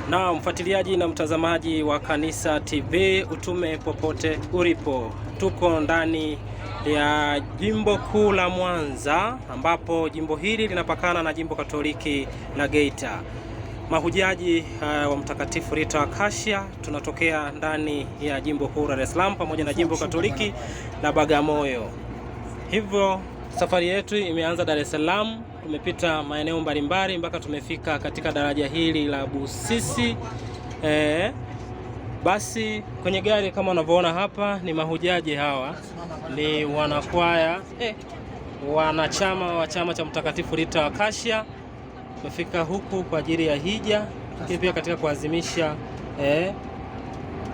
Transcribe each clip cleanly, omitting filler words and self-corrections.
Na mfuatiliaji na mtazamaji wa Kanisa TV, utume popote ulipo, tuko ndani ya jimbo kuu la Mwanza, ambapo jimbo hili linapakana na jimbo Katoliki la Geita. Mahujaji wa Mtakatifu Rita wa Kashia, tunatokea ndani ya jimbo kuu la Dar es Salaam pamoja na jimbo Katoliki la Bagamoyo. Hivyo safari yetu imeanza Dar es Salaam, tumepita maeneo mbalimbali mpaka tumefika katika daraja hili la Busisi. Basi kwenye gari kama unavyoona hapa ni mahujaji, hawa ni wanakwaya wanachama wa chama cha Mtakatifu Rita wa Kashia. Tumefika huku kwa ajili ya hija, lakini pia katika kuadhimisha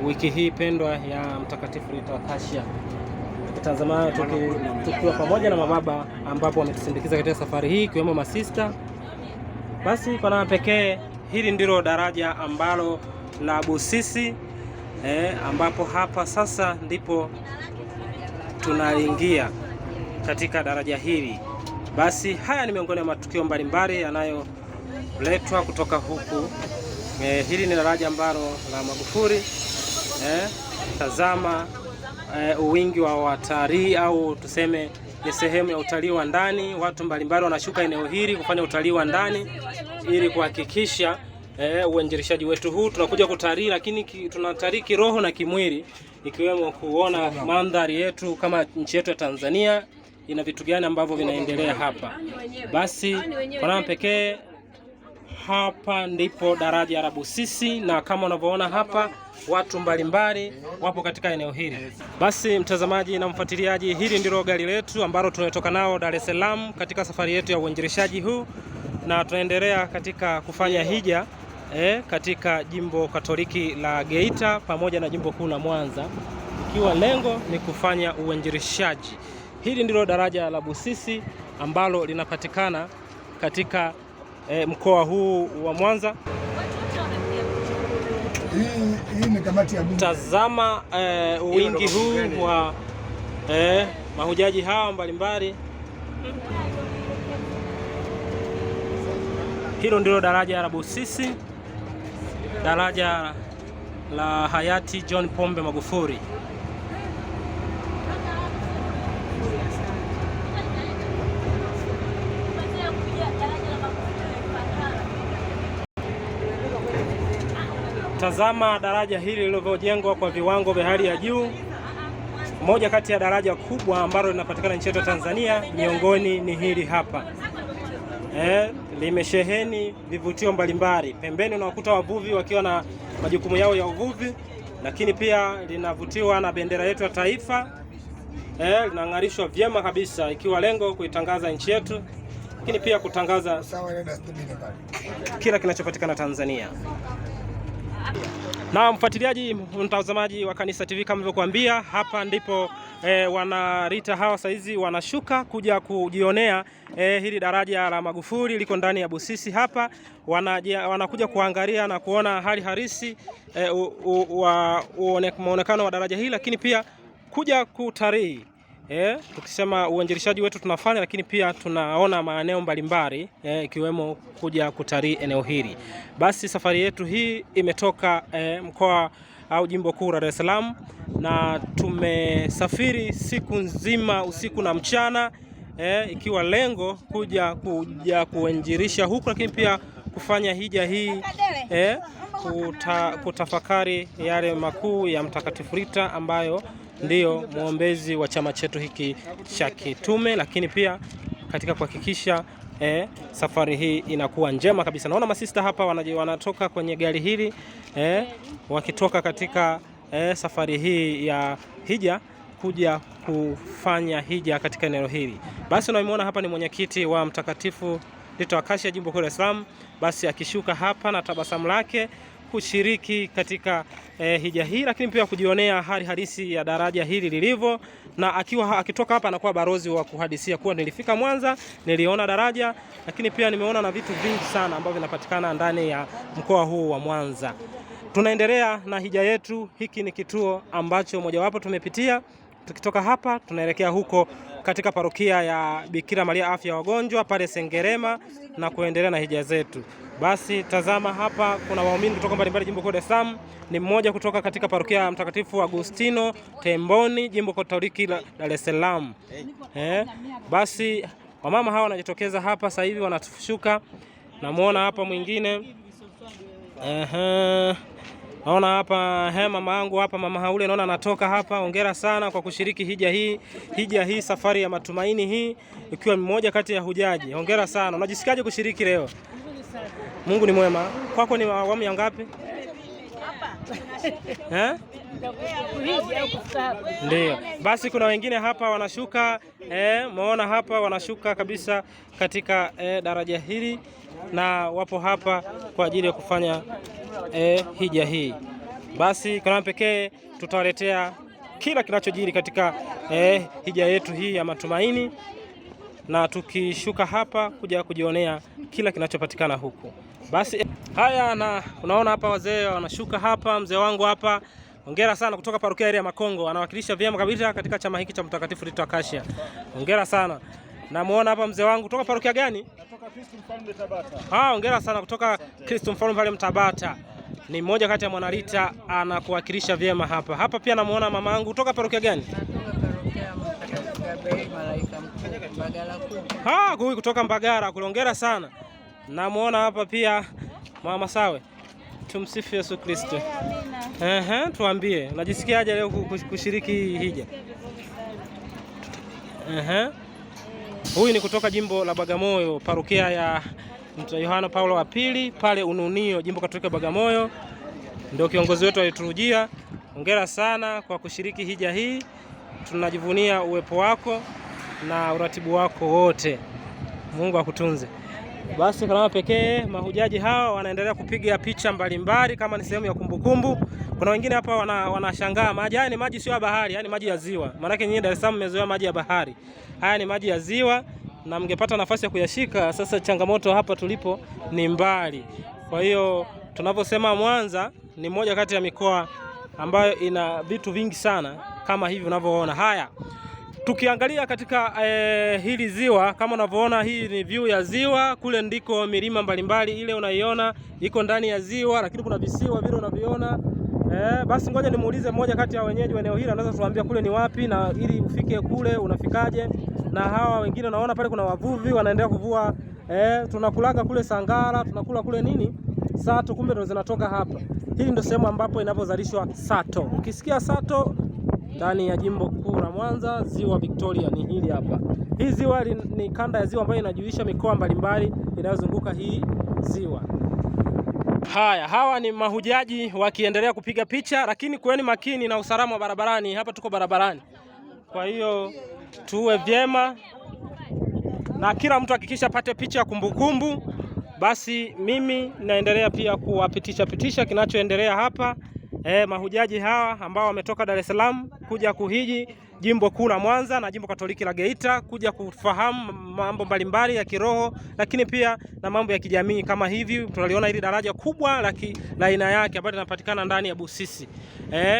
wiki hii pendwa ya Mtakatifu Rita wa Kashia. Tanzania tukiwa pamoja na mababa ambapo wametusindikiza katika safari hii, ikiwemo masista. Basi kwa namna pekee hili ndilo daraja ambalo la Busisi, ambapo hapa sasa ndipo tunaingia katika daraja hili. Basi haya ni miongoni mwa matukio mbalimbali yanayoletwa kutoka huku. Hili ni daraja ambalo la Magufuli. Tazama uwingi wa watalii, au tuseme ni sehemu ya utalii wa ndani. Watu mbalimbali wanashuka eneo hili kufanya utalii wa ndani ili kuhakikisha uinjilishaji wetu huu. Tunakuja kutalii, lakini tunatalii kiroho na kimwili, ikiwemo kuona mandhari yetu kama nchi yetu ya Tanzania ina vitu gani ambavyo vinaendelea hapa. Basi kwa namna pekee hapa ndipo daraja la Busisi, na kama unavyoona hapa watu mbalimbali wapo katika eneo hili. Basi mtazamaji na mfuatiliaji, hili ndilo gari letu ambalo tunatoka nao Dar es Salaam katika safari yetu ya uinjilishaji huu, na tunaendelea katika kufanya hija katika jimbo Katoliki la Geita pamoja na jimbo kuu la Mwanza, ikiwa lengo ni kufanya uinjilishaji. Hili ndilo daraja la Busisi ambalo linapatikana katika mkoa huu wa Mwanza. Hii ni kamati ya bunge. Tazama wingi huu wa mahujaji hawa mbalimbali. Hilo ndilo daraja la Busisi, daraja la hayati John Pombe Magufuli. Tazama daraja hili lilivyojengwa kwa viwango vya hali ya juu. Moja kati ya daraja kubwa ambalo linapatikana nchi yetu ya Tanzania, miongoni ni hili hapa. Limesheheni vivutio mbalimbali. Pembeni unakuta wavuvi wakiwa na majukumu yao ya uvuvi, lakini pia linavutiwa na bendera yetu ya taifa. Linang'arishwa vyema kabisa, ikiwa lengo kuitangaza nchi yetu, lakini pia kutangaza kila kinachopatikana Tanzania. Na mfuatiliaji, mtazamaji wa Kanisa TV, kama nilivyokuambia, hapa ndipo wanarita hawa saizi wanashuka kuja kujionea hili daraja la Magufuli liko ndani ya Busisi. Hapa wanakuja kuangalia na kuona hali halisi muonekano wa daraja hili, lakini pia kuja kutalii. Tukisema uinjilishaji wetu tunafanya, lakini pia tunaona maeneo mbalimbali ikiwemo kuja kutalii eneo hili. Basi safari yetu hii imetoka mkoa au jimbo kuu la Dar es Salaam, na tumesafiri siku nzima, usiku na mchana, ikiwa lengo kuja kuinjilisha huku, lakini pia kufanya hija hii kutafakari yale makuu ya Mtakatifu Rita ambayo ndiyo muombezi wa chama chetu hiki cha kitume, lakini pia katika kuhakikisha safari hii inakuwa njema kabisa. Naona masista hapa wanatoka kwenye gari hili wakitoka katika safari hii ya hija kuja kufanya hija katika eneo hili. Basi unaimuona hapa ni mwenyekiti wa Mtakatifu Rita wa Kashia jimbo kuu la Dar es Salaam, basi akishuka hapa na tabasamu lake kushiriki katika hija hii, lakini pia kujionea hali halisi ya daraja hili lilivyo, na akitoka hapa anakuwa barozi wa kuhadisia kuwa nilifika Mwanza, niliona daraja, lakini pia nimeona na vitu vingi sana ambavyo vinapatikana ndani ya mkoa huu wa Mwanza. Tunaendelea na hija yetu. Hiki ni kituo ambacho mojawapo tumepitia. Tukitoka hapa tunaelekea huko katika parokia ya Bikira Maria Afya ya Wagonjwa pale Sengerema na kuendelea na hija zetu. Basi tazama hapa kuna waumini kutoka mbalimbali jimbo kuu Dar es Salaam, ni mmoja kutoka katika parokia ya Mtakatifu Agustino Temboni jimbo Katoliki la Dar es Salaam. Basi wamama hawa wanajitokeza hapa sasa hivi wanashuka. Namuona hapa mwingine. Naona hapa mama yangu hapa, mama haule naona anatoka hapa. Hongera sana kwa kushiriki hija hii safari ya matumaini hii, ikiwa mmoja kati ya hujaji. Hongera sana. Unajisikiaje kushiriki leo? Mungu ni mwema. Kwako ni awamu ya ngapi? Ndio. Basi kuna wengine hapa wanashuka, muona hapa wanashuka kabisa katika daraja hili na wapo hapa kwa ajili ya kufanya hija hii. Basi kwa pekee tutawaletea kila kinachojiri katika hija yetu hii ya matumaini, na tukishuka hapa kuja kujionea kila kinachopatikana huku. Basi haya, na unaona hapa wazee wanashuka hapa. Mzee wangu hapa, hongera sana, kutoka parokia ya Makongo, anawakilisha vyema kabisa katika chama hiki cha Mtakatifu Rita Acacia. Hongera sana. Na muona hapa mzee wangu kutoka parokia gani? Kutoka Kristo Mfalme Tabata. Hongera sana, kutoka Kristo Mfalme pale Mtabata. Ni mmoja kati ya mwanarita anakuwakilisha vyema hapa. Hapa pia namuona mama yangu kutoka parokia gani? Huyu kutoka Mbagala. Hongera sana. Namuona hapa pia mama Sawe. Tumsifu Yesu Kristo. Tuambie, unajisikiaje leo kushiriki hija? Huyu ni kutoka jimbo la Bagamoyo, parokia ya Yohana Paulo wa pili pale Ununio, jimbo Katoliki Bagamoyo. Ndio kiongozi wetu wa liturujia. Hongera sana kwa kushiriki hija hii. Tunajivunia uwepo wako na uratibu wako wote. Mungu akutunze. Basi kwa pekee mahujaji hawa wanaendelea kupiga picha mbalimbali kama ni sehemu ya kumbukumbu. Kuna wengine hapa wanashangaa maji haya ni maji sio ya bahari, yani maji ya ziwa. Maana yake nyinyi Dar es Salaam mmezoea maji ya bahari. Haya ni maji ya ziwa na mngepata nafasi ya kuyashika. Sasa changamoto hapa tulipo ni mbali. Kwa hiyo tunaposema Mwanza ni moja kati ya mikoa ambayo ina vitu vingi sana kama hivi unavyoona. Haya, tukiangalia katika hili ziwa kama unavyoona, hii ni view ya ziwa. Kule ndiko milima mbalimbali ile unaiona iko ndani ya ziwa, lakini kuna visiwa vile unaviona. Basi ngoja nimuulize mmoja kati ya wenyeji wa eneo hili, anaweza tuambia kule ni wapi na ili ufike kule unafikaje. Na hawa wengine naona pale kuna wavuvi wanaendelea kuvua. Tunakulaga kule sangara, tunakula kule nini? Sato, kumbe ndo zinatoka hapa. Hii ndio sehemu ambapo inapozalishwa sato. Ukisikia sato ndani ya jimbo kuu la Mwanza, ziwa Victoria ni hili hapa. Hii ziwa ni kanda ya ziwa ambayo inajulisha mikoa mbalimbali inayozunguka hii ziwa. Haya, hawa ni mahujaji wakiendelea kupiga picha, lakini kuweni makini na usalama wa barabarani. Hapa tuko barabarani, kwa hiyo tuwe vyema na kila mtu hakikisha pate picha ya kumbukumbu. Basi mimi naendelea pia kuwapitisha kinachoendelea hapa. Mahujaji hawa ambao wametoka Dar es Salaam kuja kuhiji jimbo kuu la Mwanza na jimbo Katoliki la Geita, kuja kufahamu mambo mbalimbali ya kiroho, lakini pia na mambo ya kijamii. Kama hivi tunaliona hili daraja kubwa la aina yake ambalo linapatikana ndani ya Busisi.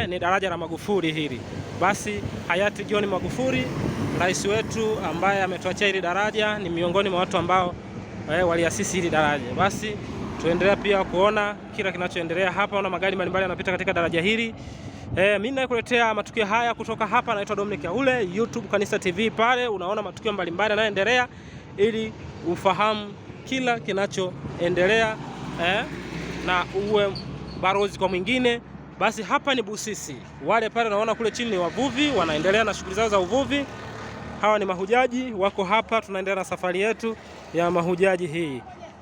Ni daraja la Magufuli hili. Basi hayati John Magufuli, rais wetu ambaye ametuachia hili daraja, ni miongoni mwa watu ambao waliasisi hili daraja. Basi tuendelea pia kuona kila kinachoendelea hapa. Una magari mbalimbali yanapita katika daraja hili. Mimi nakuletea matukio haya kutoka hapa, naitwa Dominic Yaule, YouTube Kanisa TV. Pale unaona matukio mbalimbali yanayoendelea ili ufahamu kila kinachoendelea na uwe barozi kwa mwingine. Basi hapa ni Busisi. Wale pale unaona kule chini ni wavuvi, wanaendelea na shughuli zao za uvuvi. Hawa ni mahujaji wako hapa, tunaendelea na safari yetu ya mahujaji hii.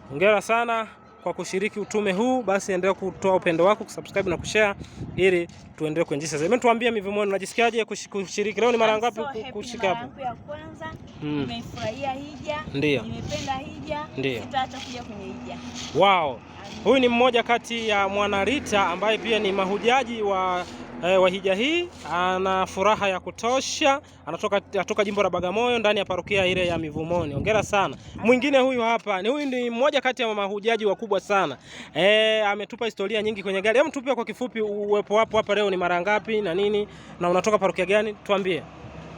Hongera sana kwa kushiriki utume huu. Basi endelea kutoa upendo wako, kusubscribe na kushare ili tuendelee kuendelea. Sasa mimi tuambie Mivumoni, unajisikiaje kushiriki leo? Ni mara ngapi kushika hapa? Ya kwanza nimefurahia hija. Ndio. Nimependa hija. Sitaacha kuja kwenye hija. Wow. Huyu ni mmoja kati ya mwanarita ambaye pia ni mahujaji wa hija hii. Ana furaha ya kutosha, anatoka jimbo la Bagamoyo ndani ya parokia ile ya Mivumoni. Hongera sana. Mwingine huyu hapa huyu ni mmoja kati ya mahujaji wakubwa sana. Ametupa historia nyingi kwenye gari. Hebu tupe kwa kifupi uwepo wapo hapa leo, ni mara ngapi na nini, na unatoka parokia gani? Tuambie.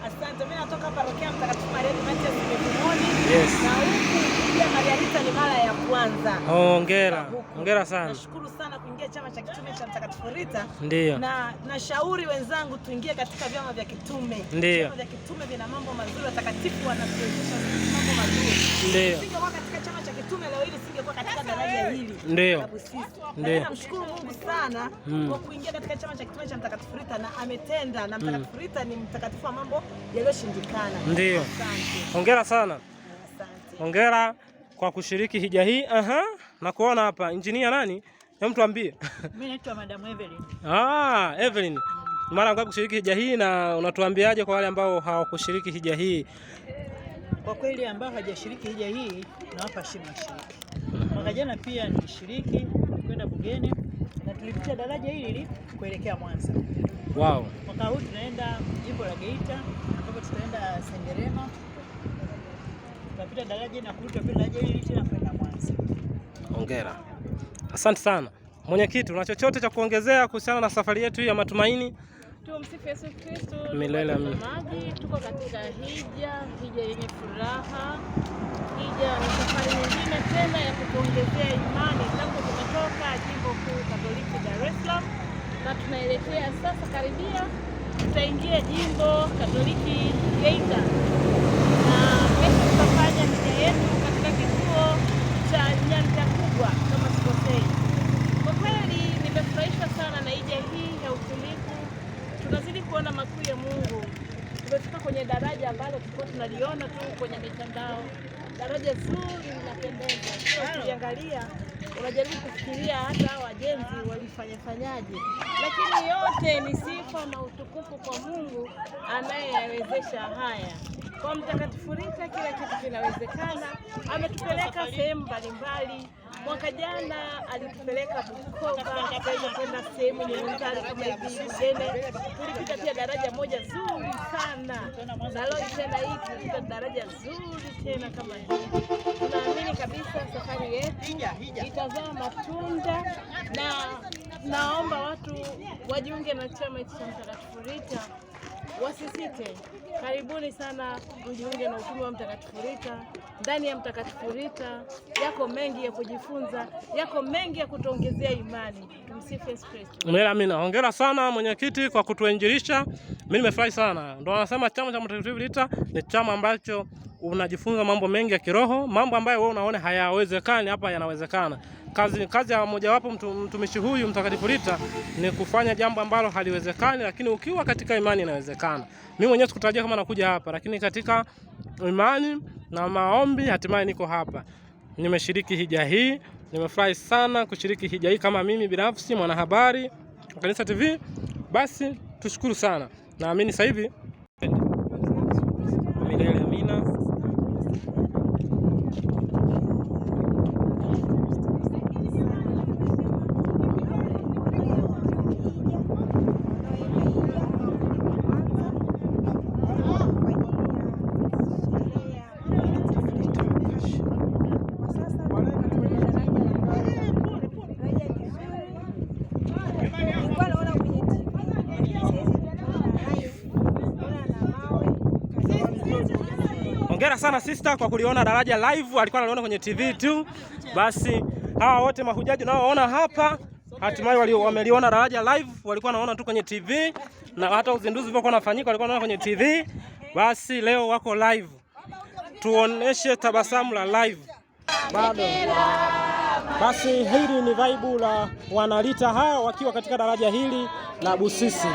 Asante. Mimi natoka parokia Mtakatifu Maria Matias Mekimoni. Yes. Na huku kuingia Marialita ni mara ya kwanza. Hongera. Hongera sana. Nashukuru sana kuingia chama cha kitume cha Mtakatifu Rita. Ndio. Na nashauri wenzangu tuingie katika vyama vya kitume. Ndio. Vyama vya kitume vina mambo mazuri, watakatifu wanatuwezesha mambo mazuri. Ndio. Singekuwa katika chama cha kitume leo hili, singekuwa katika daraja hili. Ndio. Ndio. Namshukuru Mungu sana kwa kuingia katika chama cha kitume cha Mtakatifu Rita na ametenda, na Mtakatifu Rita ni mtakatifu wa mambo yaliyoshindikana. Ndio. Hongera sana. Asante. Hongera kwa kushiriki hija hii. Na kuona hapa engineer nani? Hebu tuambie. Mimi naitwa Madam Evelyn. Evelyn. Mara ngapi kushiriki hija hii na unatuambiaje kwa wale ambao hawakushiriki hija hii? Kwa kweli ambao hawajashiriki hija hii nawapa heshima shiriki. Mwaka jana pia nilishiriki kwenda Bugeni na tulipitia daraja hili kuelekea Mwanza. Wow. Mwaka huu tunaenda jimbo la Geita ambapo tutaenda Sengerema. Tutapita daraja na kurudi kwa daraja hili tena kwenda Mwanza. Hongera. Asante sana. Mwenyekiti, una chochote cha kuongezea kuhusiana na safari yetu hii ya matumaini? Tumsifu Yesu Kristo. Milele amina. Tuko katika hija yenye furaha. Hija ni safari nyingine tena ya kutuongezea imani. Tangu tumetoka jimbo kuu Katoliki Dar es Salaam na tunaelekea sasa karibia tutaingia jimbo Katoliki Geita. Na kesho tutafanya hija yetu katika kituo cha Nyanja Kubwa kama sikosei. Kwa kweli nimefurahishwa sana na hija hii ya utulivu. Tunazidi kuona makuu ya Mungu. Tumefika kwenye daraja ambalo tulikuwa tunaliona tu kwenye mitandao. Daraja zuri linapendeza. Ukiangalia unajaribu kufikiria hata wajenzi walifanyaje. Lakini yote ni sifa na utukufu kwa Mungu anayeyawezesha haya. Kwa Mtakatifu Rita kila kitu kinawezekana. Ametupeleka sehemu mbalimbali. Mwaka jana alitupeleka Bukoba, kwenda sehemu mbalimbali kama hivi Bugene. Tulipita pia daraja moja zuri sana. Na leo tena hii tulipita daraja zuri tena kama hii. Tunaamini kabisa safari yetu itazaa matunda, na naomba watu wajiunge na chama cha Mtakatifu Rita. Wasisite. Karibuni sana mjiunge na utume wa Mtakatifu Rita. Ndani ya Mtakatifu Rita yako mengi ya kujifunza, yako mengi ya kutuongezea imani. Tumsifu Yesu Kristo. Amina. Hongera sana mwenyekiti kwa kutuinjilisha. Mimi nimefurahi sana. Ndio wanasema chama cha Mtakatifu Rita ni chama ambacho unajifunza mambo mengi ya kiroho, mambo ambayo wewe unaona hayawezekani hapa yanawezekana. Kazi ya mojawapo mtumishi huyu Mtakatifu Rita ni kufanya jambo ambalo haliwezekani, lakini ukiwa katika imani inawezekana. Mimi mwenyewe sikutarajia kama nakuja hapa, lakini katika imani na maombi hatimaye niko hapa. Nimeshiriki hija hii, nimefurahi sana kushiriki hija hii kama mimi binafsi mwanahabari wa Kanisa TV. Basi tushukuru sana. Naamini sasa hivi milele amina. Hongera sana sister kwa kuliona daraja live, alikuwa analiona kwenye TV tu. Basi hawa wote mahujaji unaoona hapa hatimaye wameliona daraja live, walikuwa wanaona tu kwenye TV, na hata uzinduzi ulivyokuwa unafanyika walikuwa wanaona kwenye TV. Basi leo wako live. Tuoneshe tabasamu la live. Bado. Basi hili ni vibe la wanalita hao wakiwa katika daraja hili la Busisi.